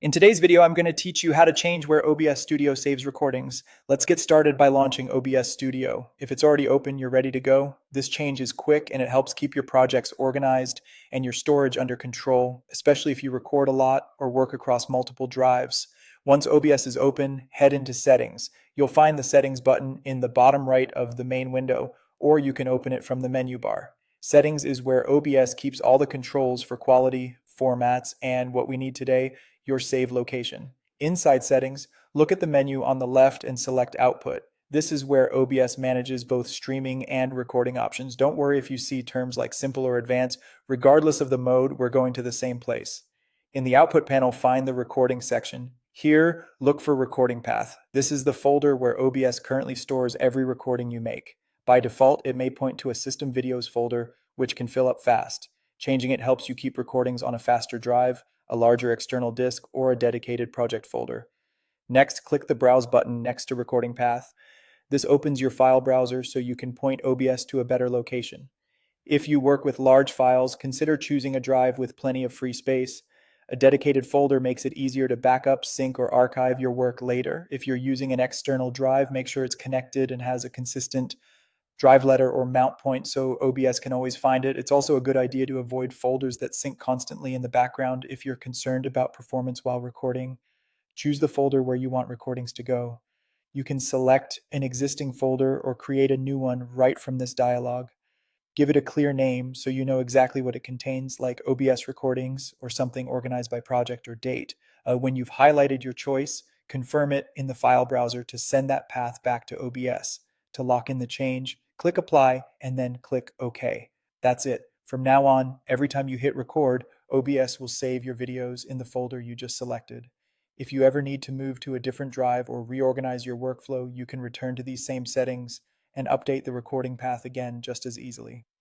In today's video, I'm going to teach you how to change where OBS Studio saves recordings. Let's get started by launching OBS Studio. If it's already open, you're ready to go. This change is quick and it helps keep your projects organized and your storage under control, especially if you record a lot or work across multiple drives. Once OBS is open, head into Settings. You'll find the Settings button in the bottom right of the main window, or you can open it from the menu bar. Settings is where OBS keeps all the controls for quality, formats, and what we need today, your save location. Inside Settings, look at the menu on the left and select Output. This is where OBS manages both streaming and recording options. Don't worry if you see terms like simple or advanced. Regardless of the mode, we're going to the same place. In the Output panel, find the Recording section. Here, look for Recording Path. This is the folder where OBS currently stores every recording you make. By default, it may point to a System Videos folder, which can fill up fast. Changing it helps you keep recordings on a faster drive, a larger external disk, or a dedicated project folder. Next, click the Browse button next to Recording Path. This opens your file browser so you can point OBS to a better location. If you work with large files, consider choosing a drive with plenty of free space. A dedicated folder makes it easier to backup, sync, or archive your work later. If you're using an external drive, make sure it's connected and has a consistent drive letter or mount point so OBS can always find it. It's also a good idea to avoid folders that sync constantly in the background if you're concerned about performance while recording. Choose the folder where you want recordings to go. You can select an existing folder or create a new one right from this dialog. Give it a clear name so you know exactly what it contains, like OBS recordings or something organized by project or date. When you've highlighted your choice, confirm it in the file browser to send that path back to OBS. To lock in the change, click Apply and then click OK. That's it. From now on, every time you hit record, OBS will save your videos in the folder you just selected. If you ever need to move to a different drive or reorganize your workflow, you can return to these same settings and update the recording path again just as easily.